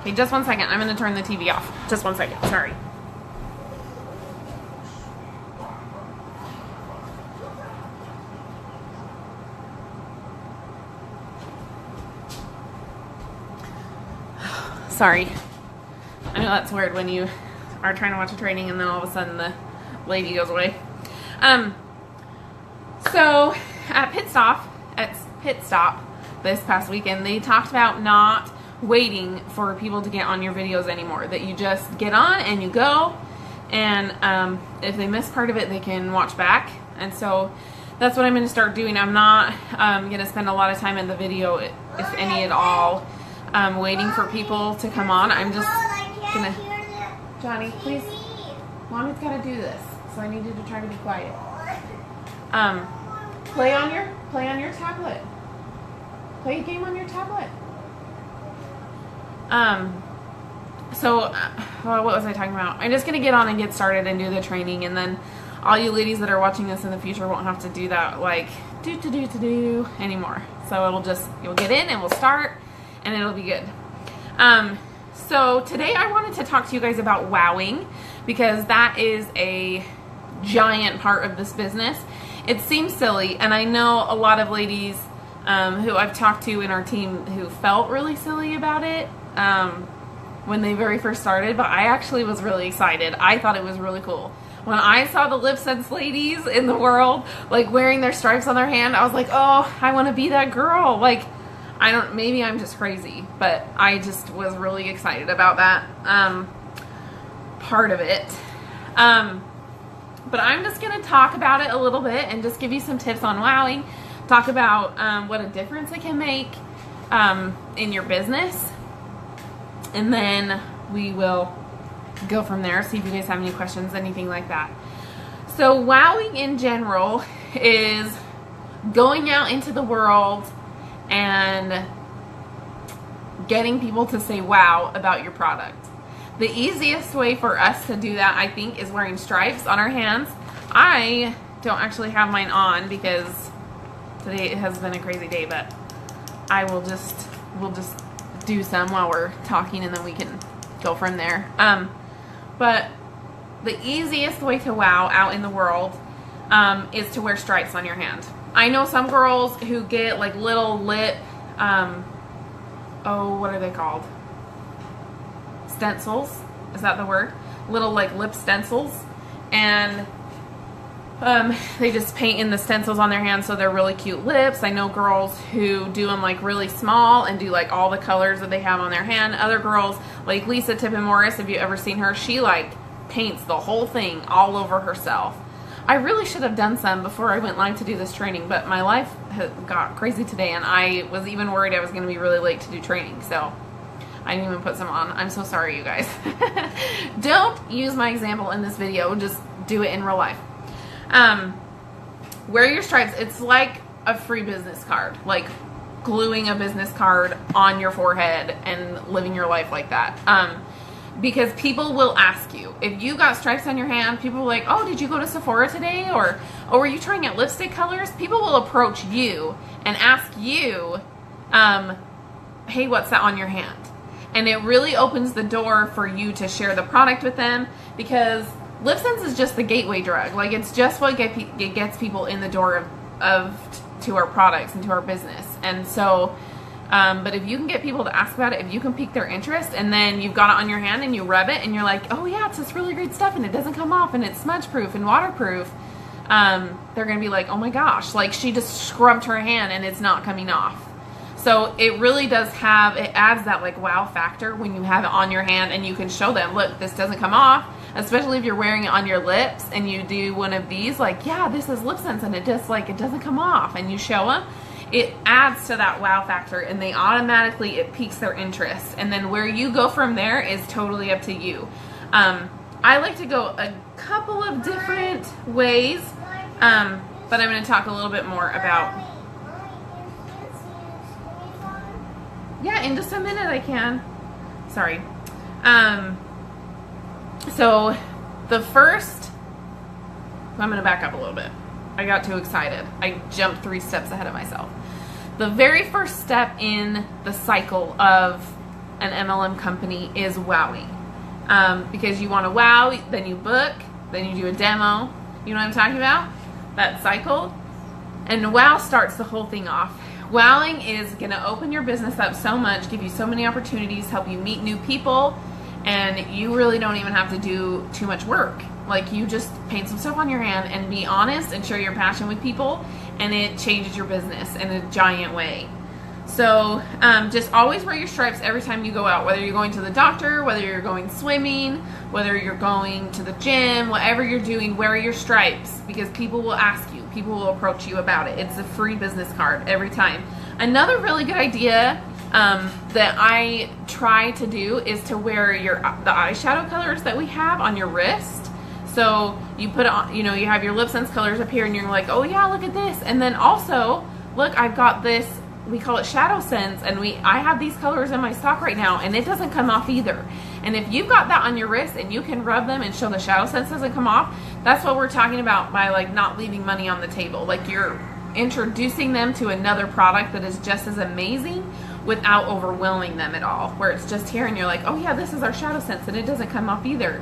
Okay, just one second. I'm going to turn the TV off. Just one second. Sorry. Sorry. I know that's weird when you are trying to watch a training and then all of a sudden the lady goes away. So at pit stop this past weekend, they talked about not waiting for people to get on your videos anymore. That you just get on and you go, and if they miss part of it, they can watch back. And so that's what I'm going to start doing. I'm not going to spend a lot of time in the video, if any at all, waiting for people to come on. I'm just going to... Johnny, please. Mommy's got to do this, so I need you to try to be quiet. Play on your tablet. Play a game on your tablet. What was I talking about? I'm just going to get on and get started and do the training, and then all you ladies that are watching this in the future won't have to do that, like, do anymore. So you'll get in and we'll start, and it'll be good. So today I wanted to talk to you guys about wowing, because that is a giant part of this business. It seems silly, and I know a lot of ladies who I've talked to in our team who felt really silly about it when they very first started, but I actually was really excited. I thought it was really cool. When I saw the LipSense ladies in the world, like, wearing their stripes on their hand, I was like, oh, I want to be that girl. Like, maybe I'm just crazy, but I just was really excited about that part of it. But I'm just going to talk about it a little bit and just give you some tips on wowing, talk about what a difference it can make in your business, and then we will go from there, see if you guys have any questions, anything like that. So wowing in general is going out into the world and getting people to say wow about your product. The easiest way for us to do that, I think, is wearing stripes on our hands. I don't actually have mine on because today it has been a crazy day, but we'll just do some while we're talking, and then we can go from there. But the easiest way to wow out in the world is to wear stripes on your hand. I know some girls who get like little lip, what are they called? Stencils, is that the word? Little like lip stencils, and they just paint in the stencils on their hands so they're really cute lips. I know girls who do them like really small and do like all the colors that they have on their hand. Other girls, like Lisa Tippin Morris, have you ever seen her? She like paints the whole thing all over herself. I really should have done some before I went live to do this training, but my life got crazy today, and I was even worried I was going to be really late to do training, so I didn't even put some on. I'm so sorry, you guys. Don't use my example in this video. Just do it in real life. Wear your stripes. It's like a free business card, like gluing a business card on your forehead and living your life like that. Because people will ask you. If you got stripes on your hand, people will like, oh, did you go to Sephora today? Or were you trying out lipstick colors? People will approach you and ask you, hey, what's that on your hand? And it really opens the door for you to share the product with them, because LipSense is just the gateway drug. Like, it's just what gets people in the door to our products and to our business. And so, but if you can get people to ask about it, if you can pique their interest, and then you've got it on your hand and you rub it and you're like, oh yeah, it's this really great stuff and it doesn't come off and it's smudge proof and waterproof, they're going to be like, oh my gosh, like she just scrubbed her hand and it's not coming off. So it really does it adds that like wow factor when you have it on your hand and you can show them, look, this doesn't come off, especially if you're wearing it on your lips and you do one of these, like, yeah, this is LipSense and it doesn't come off, and you show them. It adds to that wow factor, and they automatically, it piques their interest. And then where you go from there is totally up to you. I like to go a couple of different ways, but I'm going to talk a little bit more about... Yeah, in just a minute I can. Sorry. So the first... I'm going to back up a little bit. I got too excited. I jumped 3 steps ahead of myself. The very first step in the cycle of an MLM company is wowing. Because you want to wow, then you book, then you do a demo. You know what I'm talking about? That cycle. And wow starts the whole thing off. Wowing is going to open your business up so much, give you so many opportunities, help you meet new people, and you really don't even have to do too much work. Like, you just paint some stuff on your hand and be honest and share your passion with people, and it changes your business in a giant way. So just always wear your stripes every time you go out, whether you're going to the doctor, whether you're going swimming, whether you're going to the gym, whatever you're doing, wear your stripes, because people will ask you, people will approach you about it. It's a free business card every time. Another really good idea that I try to do is to wear the eyeshadow colors that we have on your wrist. So you put on, you have your lip sense colors up here, and you're like, oh yeah, look at this. And then also, look, I've got this, we call it Shadow Sense, and I have these colors in my stock right now, and it doesn't come off either. And if you've got that on your wrist and you can rub them and show the Shadow Sense doesn't come off, that's what we're talking about by like not leaving money on the table. Like, you're introducing them to another product that is just as amazing without overwhelming them at all, where it's just here and you're like, oh yeah, this is our Shadow Sense, and it doesn't come off either.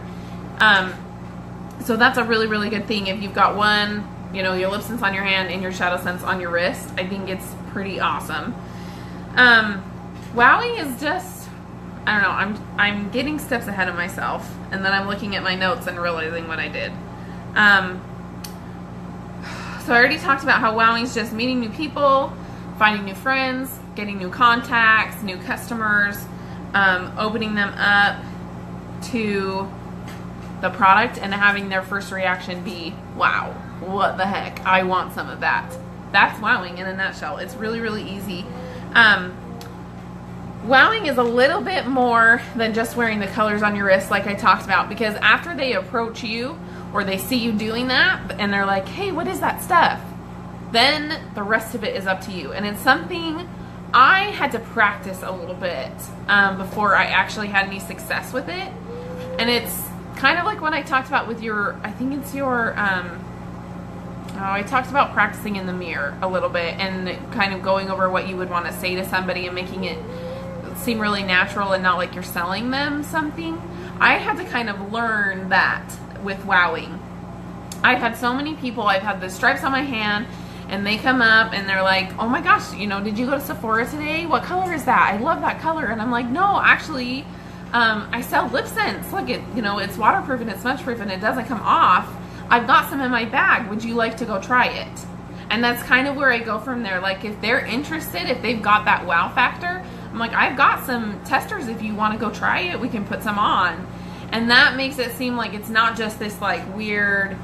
So that's a really, really good thing. If you've got one, your lip sense on your hand and your Shadow Sense on your wrist, I think it's pretty awesome. Wowing is just, I don't know, I'm getting steps ahead of myself, and then I'm looking at my notes and realizing what I did. So I already talked about how wowing is just meeting new people, finding new friends, getting new contacts, new customers, opening them up to the product and having their first reaction be, wow, what the heck, I want some of that. That's wowing in a nutshell. It's really, really easy. Wowing is a little bit more than just wearing the colors on your wrist like I talked about, because after they approach you or they see you doing that and they're like, hey, what is that stuff? Then the rest of it is up to you. And it's something I had to practice a little bit before I actually had any success with it. And it's kind of like what I talked about with I think it's your, I talked about practicing in the mirror a little bit and kind of going over what you would want to say to somebody and making it seem really natural and not like you're selling them something. I had to kind of learn that with wowing. I've had so many people, I've had the stripes on my hand, and they come up and they're like, oh my gosh, did you go to Sephora today? What color is that? I love that color. And I'm like, no, actually, I sell lip sense. Look, it's waterproof and it's smudge proof and it doesn't come off. I've got some in my bag. Would you like to go try it? And that's kind of where I go from there. Like, if they're interested, if they've got that wow factor, I'm like, I've got some testers. If you want to go try it, we can put some on. And that makes it seem like it's not just this like weird,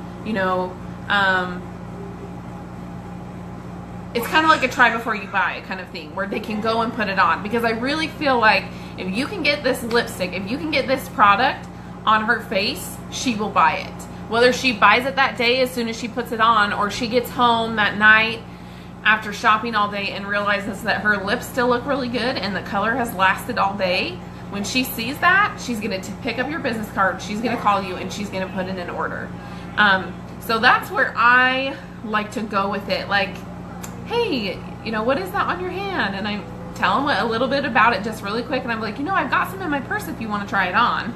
it's kind of like a try before you buy kind of thing where they can go and put it on. Because I really feel like if you can get this lipstick, if you can get this product on her face, she will buy it. Whether she buys it that day as soon as she puts it on, or she gets home that night after shopping all day and realizes that her lips still look really good and the color has lasted all day. When she sees that, she's going to pick up your business card, she's going to call you, and she's going to put in an order. So that's where I like to go with it. Like, hey, what is that on your hand? And I tell them a little bit about it just really quick. And I'm like, I've got some in my purse if you want to try it on.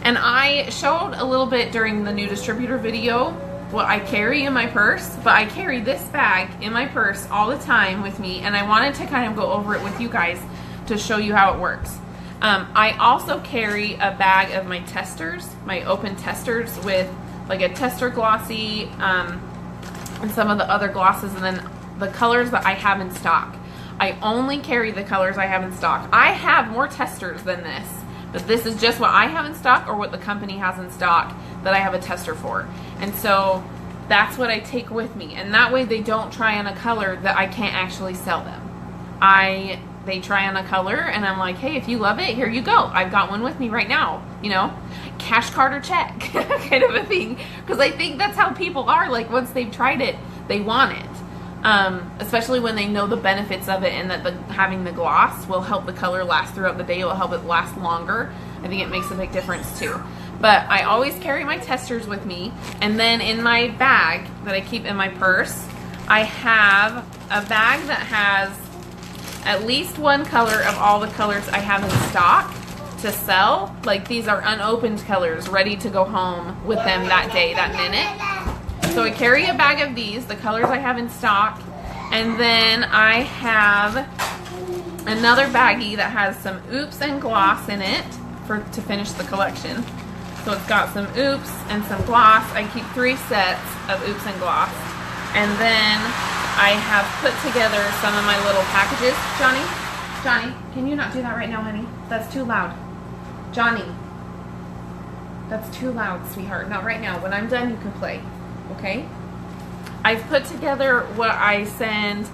And I showed a little bit during the new distributor video what I carry in my purse, but I carry this bag in my purse all the time with me. And I wanted to kind of go over it with you guys to show you how it works. I also carry a bag of my testers, my open testers with like a tester glossy and some of the other glosses, and then the colors that I have in stock. I only carry the colors I have in stock. I have more testers than this, but this is just what I have in stock or what the company has in stock that I have a tester for. And so that's what I take with me. And that way they don't try on a color that I can't actually sell them. They try on a color and I'm like, hey, if you love it, here you go. I've got one with me right now, cash card or check kind of a thing. Because I think that's how people are. Like, once they've tried it, they want it. Especially when they know the benefits of it and that having the gloss will help the color last throughout the day. It will help it last longer. I think it makes a big difference too. But I always carry my testers with me. And then in my bag that I keep in my purse, I have a bag that has at least one color of all the colors I have in stock to sell. Like, these are unopened colors ready to go home with them that day, that minute. So I carry a bag of these, the colors I have in stock, and then I have another baggie that has some oops and gloss in it to finish the collection. So it's got some oops and some gloss. I keep 3 sets of oops and gloss. And then I have put together some of my little packages. Johnny, can you not do that right now, honey? That's too loud. Johnny, that's too loud, sweetheart. Not right now. When I'm done, you can play, okay? I've put together what I send,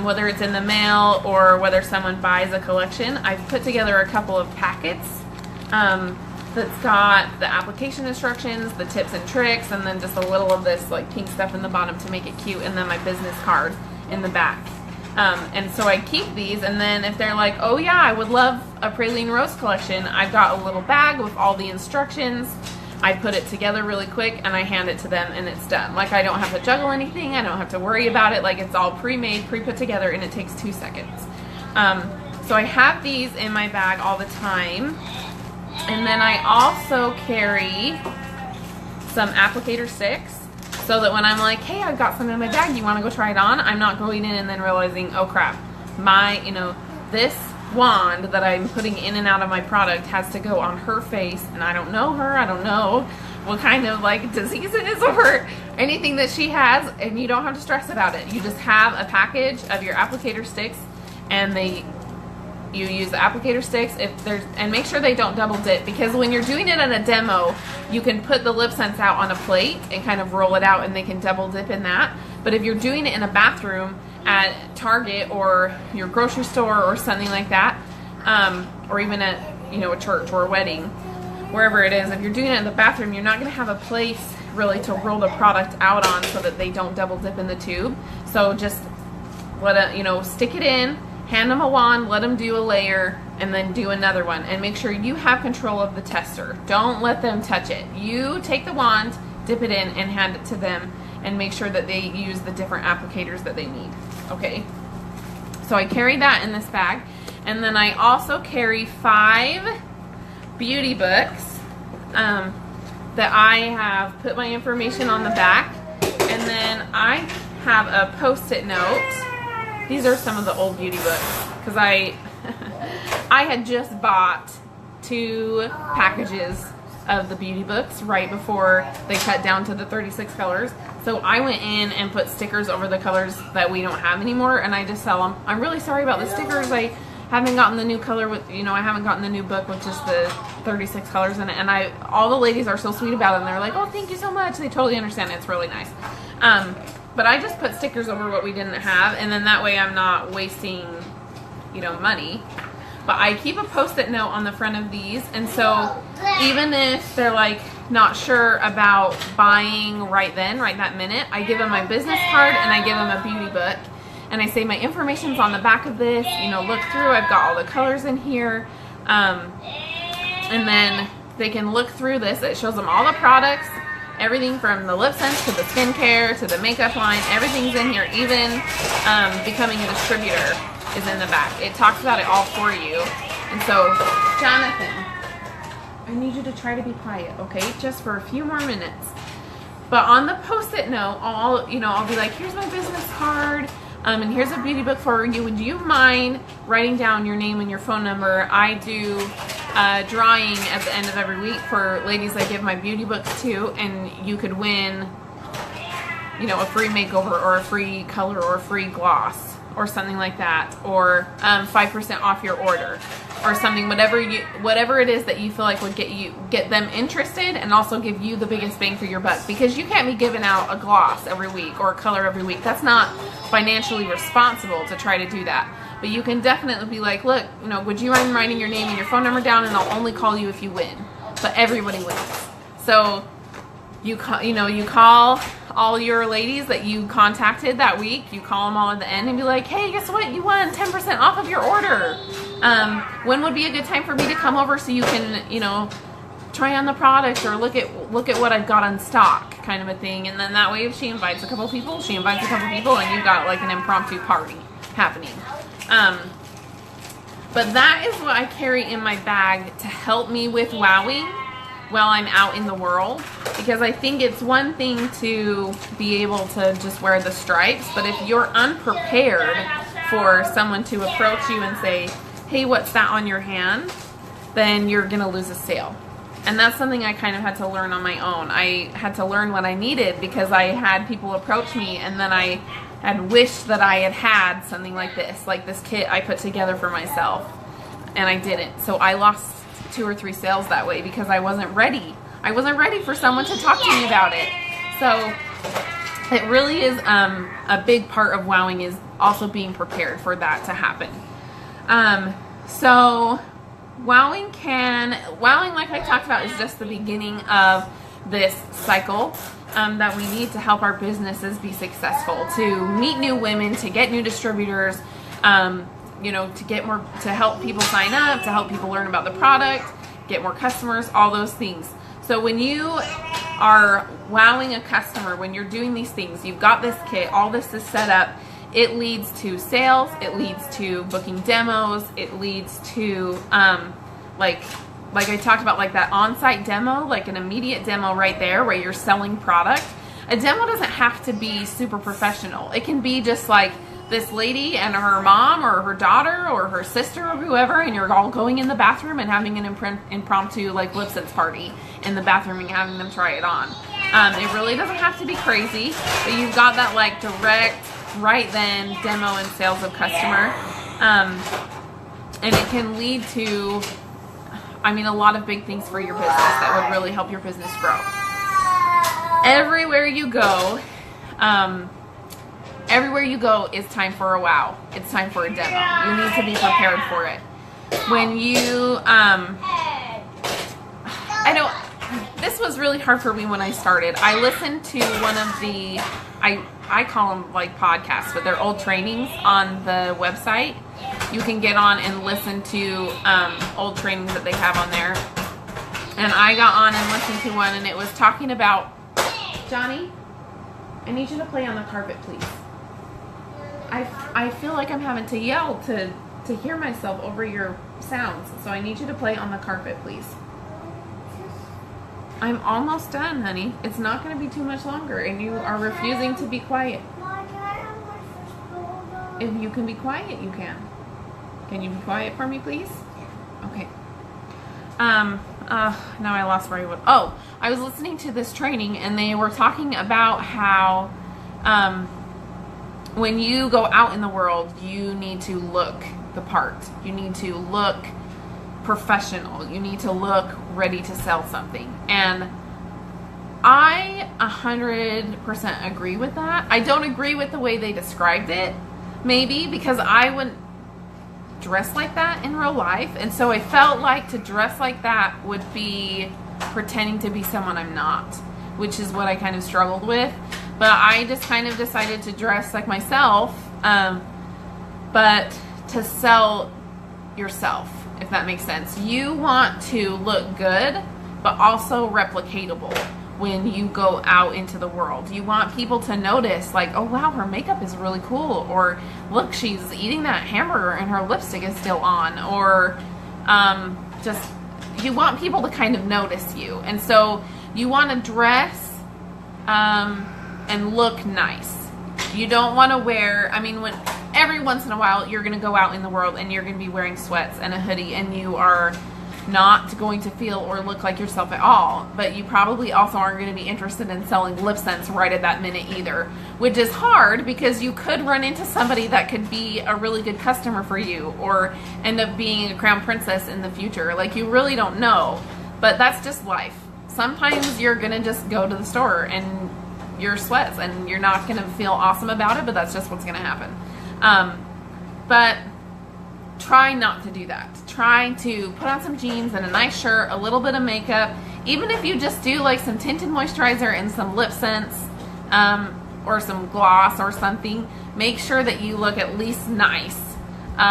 whether it's in the mail or whether someone buys a collection. I've put together a couple of packets that's got the application instructions, the tips and tricks, and then just a little of this like pink stuff in the bottom to make it cute, and then my business card in the back. And so I keep these, and then if they're like, oh yeah, I would love a praline rose collection, I've got a little bag with all the instructions. I put it together really quick and I hand it to them and it's done. Like, I don't have to juggle anything, I don't have to worry about it. Like, it's all pre-made, pre-put together, and it takes 2 seconds. So I have these in my bag all the time. And then I also carry some applicator sticks, so that when I'm like, hey, I've got some in my bag, you want to go try it on? I'm not going in and then realizing, oh crap, this wand that I'm putting in and out of my product has to go on her face, and I don't know her, I don't know what kind of like disease it is or anything that she has, and you don't have to stress about it. You just have a package of your applicator sticks, and you use the applicator sticks and make sure they don't double dip, because when you're doing it in a demo, you can put the lip scents out on a plate and kind of roll it out, and they can double dip in that. But if you're doing it in a bathroom at Target or your grocery store or something like that, or even at a church or a wedding, wherever it is, if you're doing it in the bathroom, you're not going to have a place really to roll the product out on so that they don't double dip in the tube. So just stick it in, hand them a wand, let them do a layer, and then do another one, and make sure you have control of the tester. Don't let them touch it. You take the wand, dip it in, and hand it to them, and make sure that they use the different applicators that they need. Okay, so I carry that in this bag, and then I also carry 5 beauty books that I have put my information on the back, and then I have a post-it note. These are some of the old beauty books, because I had just bought 2 packages of the beauty books right before they cut down to the 36 colors. So I went in and put stickers over the colors that we don't have anymore, and I just sell them. I'm really sorry about the stickers. I haven't gotten the new color with, I haven't gotten the new book with just the 36 colors in it, and all the ladies are so sweet about it, and they're like, oh, thank you so much. They totally understand it. It's really nice. But I just put stickers over what we didn't have, and then that way I'm not wasting, money. But I keep a post-it note on the front of these, and so even if they're like not sure about buying right that minute, I give them my business card and I give them a beauty book, and I say my information's on the back of this. Look through. I've got all the colors in here, and then they can look through this. It shows them all the products. Everything from the lip scents to the skincare to the makeup line, everything's in here. Even becoming a distributor is in the back. It talks about it all for you. And so, Jonathan, I need you to try to be quiet, okay? Just for a few more minutes. But on the post-it note, I'll be like, here's my business card, and here's a beauty book for you. Would you mind writing down your name and your phone number? I do drawing at the end of every week for ladies I give my beauty books to, and you could win, a free makeover or a free color or a free gloss or something like that, or 5% off your order or something, whatever it is that you feel like would get them interested and also give you the biggest bang for your buck, because you can't be giving out a gloss every week or a color every week. That's not financially responsible to try to do that. But you can definitely be like, look, would you mind writing your name and your phone number down, and I'll only call you if you win. But everybody wins. So you call all your ladies that you contacted that week. You call them all at the end and be like, hey, guess what? You won 10% off of your order. When would be a good time for me to come over so you can, try on the product or look at what I've got on stock, kind of a thing. And then that way, if she invites a couple people, and you've got like an impromptu party happening. But that is what I carry in my bag to help me with wowing while I'm out in the world, because I think it's one thing to be able to just wear the stripes, but if you're unprepared for someone to approach you and say, hey, what's that on your hand, then you're gonna lose a sale. And that's something I kind of had to learn on my own. I had to learn what I needed because I had people approach me, and then I had wished that I had something like this kit I put together for myself, and I didn't. So I lost 2 or 3 sales that way because I wasn't ready. I wasn't ready for someone to talk to me about it. So it really is a big part of wowing is also being prepared for that to happen. So wowing, like I talked about, is just the beginning of this cycle that we need to help our businesses be successful, to meet new women, to get new distributors, you know, to help people sign up, to help people learn about the product, get more customers, all those things. So when you are wowing a customer, when you're doing these things, you've got this kit, all this is set up, it leads to sales, it leads to booking demos, it leads to, like I talked about, like that on-site demo, like an immediate demo right there where you're selling product. A demo doesn't have to be super professional. It can be just like this lady and her mom or her daughter or her sister or whoever, and you're all going in the bathroom and having an impromptu like lip sync party in the bathroom and having them try it on. It really doesn't have to be crazy, but you've got that like direct, right then demo and sales of customer, and it can lead to, I mean, a lot of big things for your business that would really help your business grow. Everywhere you go, is time for a wow. It's time for a demo. You need to be prepared for it. When you, this was really hard for me when I started. I listened to one of the, I call them like podcasts, but they're old trainings on the website. You can get on and listen to old trainings that they have on there. And I got on and listened to one, and it was talking about, Johnny, I need you to play on the carpet, please. I feel like I'm having to yell to hear myself over your sounds, so I need you to play on the carpet, please. I'm almost done, honey. It's not going to be too much longer, and you are refusing to be quiet. If you can be quiet, you can. Can you be quiet for me, please? Okay. Now I lost where I was. Oh, I was listening to this training, and they were talking about how when you go out in the world, you need to look the part. You need to look professional. You need to look ready to sell something. And I 100% agree with that. I don't agree with the way they described it, maybe, because I wouldn't dress like that in real life. And so I felt like to dress like that would be pretending to be someone I'm not, which is what I kind of struggled with. But I just kind of decided to dress like myself, but to sell yourself, if that makes sense. You want to look good, but also replicatable when you go out into the world. You want people to notice, like, oh wow, her makeup is really cool, or look, she's eating that hamburger and her lipstick is still on, or just, you want people to kind of notice you. And so you want to dress and look nice. You don't want to wear, I mean, when every once in a while you're going to go out in the world and you're going to be wearing sweats and a hoodie, and you are not going to feel or look like yourself at all. But you probably also aren't going to be interested in selling lip scents right at that minute either, which is hard because you could run into somebody that could be a really good customer for you, or end up being a crown princess in the future. Like, you really don't know, but that's just life. Sometimes you're going to just go to the store and your sweats and you're not going to feel awesome about it, but that's just what's going to happen. But try not to do that. Try to put on some jeans and a nice shirt, a little bit of makeup. Even if you just do like some tinted moisturizer and some lip scents, or some gloss or something, make sure that you look at least nice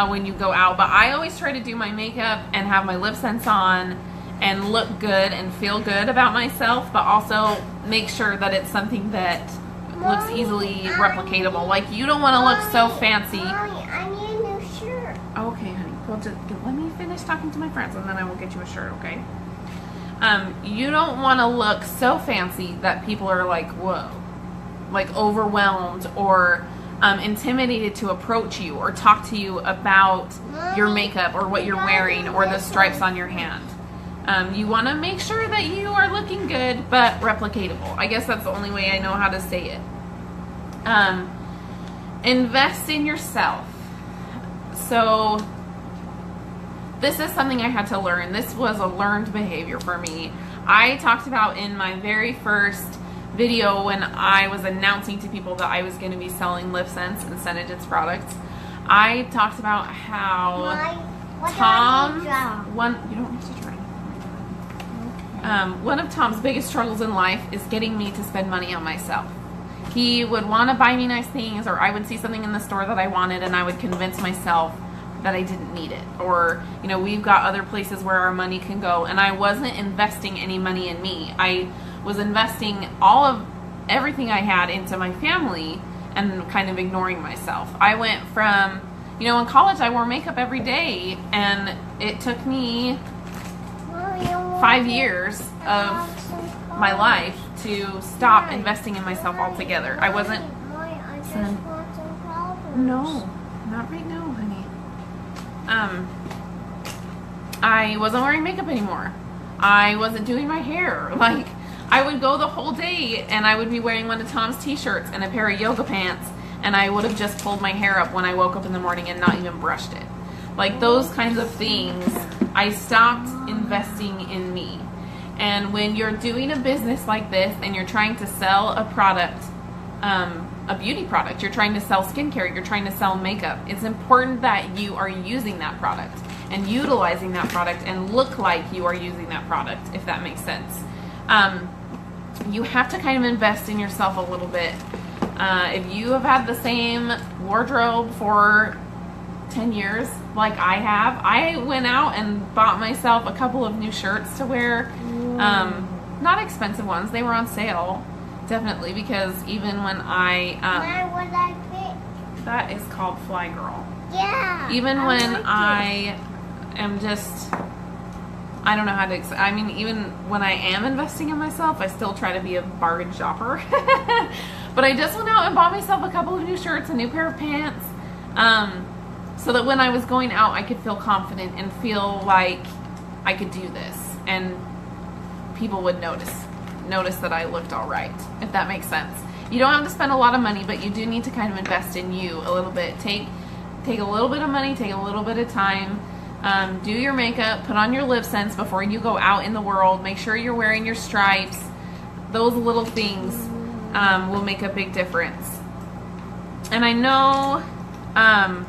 when you go out. But I always try to do my makeup and have my lip scents on and look good and feel good about myself, but also make sure that it's something that looks easily replicatable. Like, you don't want to look so fancy. Mommy, I need a new shirt. Okay, honey, go just let me finish talking to my friends, and then I will get you a shirt, okay? You don't want to look so fancy that people are like, whoa, like overwhelmed or intimidated to approach you or talk to you about your makeup or what you're wearing or the stripes on your hand. You want to make sure that you are looking good but replicatable. I guess that's the only way I know how to say it. Invest in yourself. So this is something I had to learn. This was a learned behavior for me. I talked about in my very first video when I was announcing to people that I was going to be selling Lip Sense and SeneGence products. I talked about how Tom, you don't need to try. One of Tom's biggest struggles in life is getting me to spend money on myself. He would want to buy me nice things, or I would see something in the store that I wanted and I would convince myself that I didn't need it. Or, you know, we've got other places where our money can go, and I wasn't investing any money in me. I was investing everything I had into my family and kind of ignoring myself. I went from, you know, in college I wore makeup every day, and it took me 5 years of my life to stop investing in myself altogether. I wasn't. No, not right now, honey. I wasn't wearing makeup anymore. I wasn't doing my hair. Like, I would go the whole day and I would be wearing one of Tom's t-shirts and a pair of yoga pants, and I would have just pulled my hair up when I woke up in the morning and not even brushed it. Like, those kinds of things, I stopped investing in me. And when you're doing a business like this and you're trying to sell a product, a beauty product, you're trying to sell skincare, you're trying to sell makeup, it's important that you are using that product and utilizing that product and look like you are using that product, if that makes sense. You have to kind of invest in yourself a little bit. If you have had the same wardrobe for 10 years like I have, I went out and bought myself a couple of new shirts to wear. Not expensive ones, they were on sale, definitely, because even when what I pick? that is called Fly Girl. Yeah. Even when I am just, I don't know how to, I mean, even when I am investing in myself, I still try to be a bargain shopper. But I just went out and bought myself a couple of new shirts, a new pair of pants, so that when I was going out, I could feel confident and feel like I could do this, and people would notice that I looked all right, if that makes sense. You don't have to spend a lot of money, but you do need to kind of invest in you a little bit. Take a little bit of money, take a little bit of time, do your makeup, put on your Lip Sense before you go out in the world. Make sure you're wearing your stripes. Those little things will make a big difference. And I know, I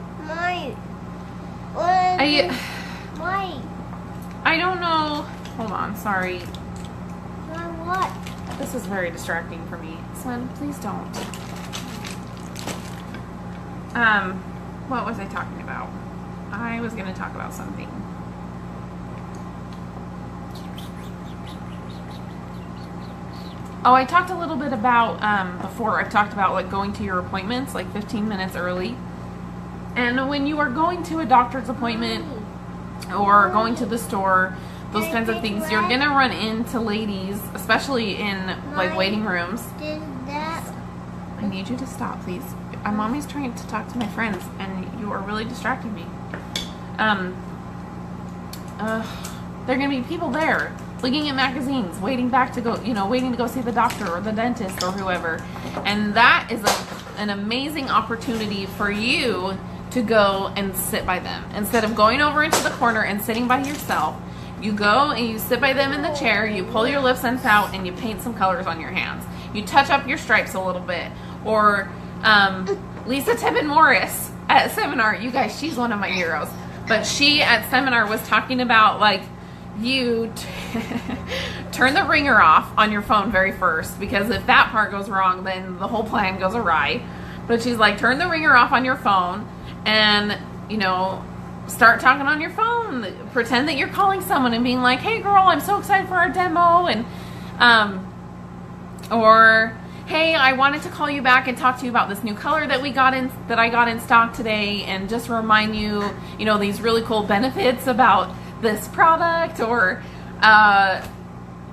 don't know. Hold on, sorry. What? This is very distracting for me. Son, please don't. What was I talking about? I was going to talk about something. Oh, I talked a little bit about, before, I've talked about like going to your appointments like 15 minutes early. And when you are going to a doctor's appointment or going to the store, those kinds of things, you're gonna run into ladies, especially in like waiting rooms. I need you to stop, please. Mommy's trying to talk to my friends, and you are really distracting me. There are gonna be people there looking at magazines, waiting to go see the doctor or the dentist or whoever, and that is an amazing opportunity for you to go and sit by them instead of going over into the corner and sitting by yourself. You go and you sit by them in the chair, you pull your Lip Sense out, and you paint some colors on your hands. You touch up your stripes a little bit. Or Lisa Tibbin Morris at seminar, you guys, she's one of my heroes. But she at seminar was talking about, like, you turn the ringer off on your phone very first, because if that part goes wrong, then the whole plan goes awry. But she's like, turn the ringer off on your phone and, you know, start talking on your phone. Pretend that you're calling someone and being like, hey girl, I'm so excited for our demo. And, or, hey, I wanted to call you back and talk to you about this new color that I got in stock today, and just remind you, you know, these really cool benefits about this product. Or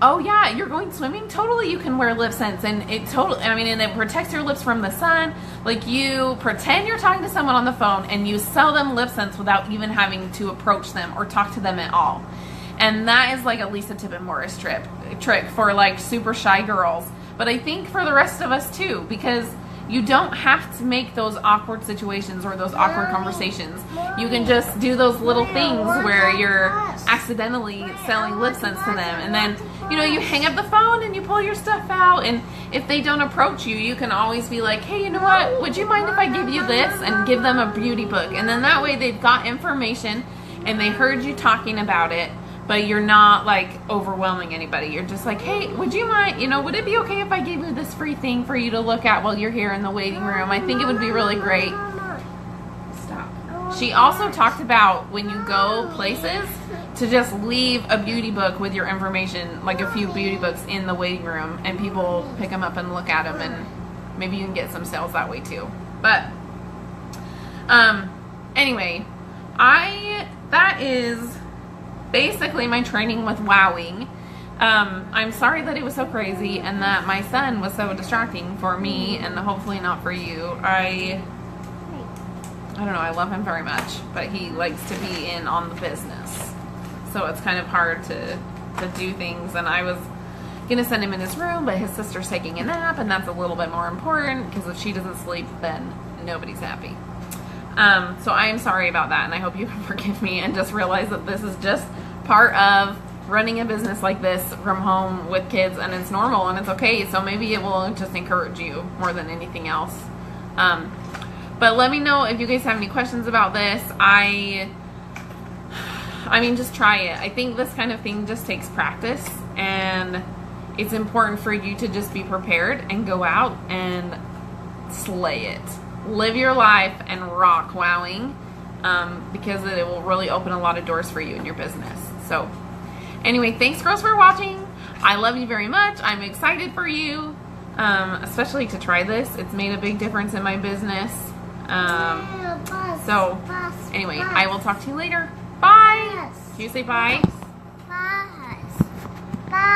oh yeah, you're going swimming? Totally, you can wear lip scents, and and it protects your lips from the sun. Like, you pretend you're talking to someone on the phone and you sell them lip scents without even having to approach them or talk to them at all. And that is like a Lisa Tippett Morris trick for like super shy girls. But I think for the rest of us too, because you don't have to make those awkward situations or those awkward conversations. You can just do those little things where you're accidentally selling lip scents to them. And then, you know, you hang up the phone and you pull your stuff out. And if they don't approach you, you can always be like, hey, you know what? Would you mind if I give you this? And give them a beauty book. And then that way they've got information and they heard you talking about it. But you're not like overwhelming anybody. You're just like, hey, would you mind, you know, would it be okay if I gave you this free thing for you to look at while you're here in the waiting room? I think it would be really great. Stop. She also talked about when you go places to just leave a beauty book with your information, like a few beauty books in the waiting room, and people pick them up and look at them, and maybe you can get some sales that way too. But anyway, that is basically my training with wowing. I'm sorry that it was so crazy and that my son was so distracting for me and hopefully not for you. I don't know, I love him very much, but he likes to be in on the business. So it's kind of hard to do things, and I was gonna send him in his room, but his sister's taking a nap, and that's a little bit more important, because if she doesn't sleep, then nobody's happy. So I am sorry about that, and I hope you can forgive me and just realize that this is just part of running a business like this from home with kids, and it's normal and it's okay. So maybe it will just encourage you more than anything else. But let me know if you guys have any questions about this. I mean, just try it. I think this kind of thing just takes practice, and it's important for you to just be prepared and go out and slay it. Live your life and rock wowing, because it will really open a lot of doors for you in your business. So anyway, thanks girls for watching. I love you very much. I'm excited for you, especially to try this. It's made a big difference in my business. So anyway, I will talk to you later. Bye. Can you say bye? Bye. Bye.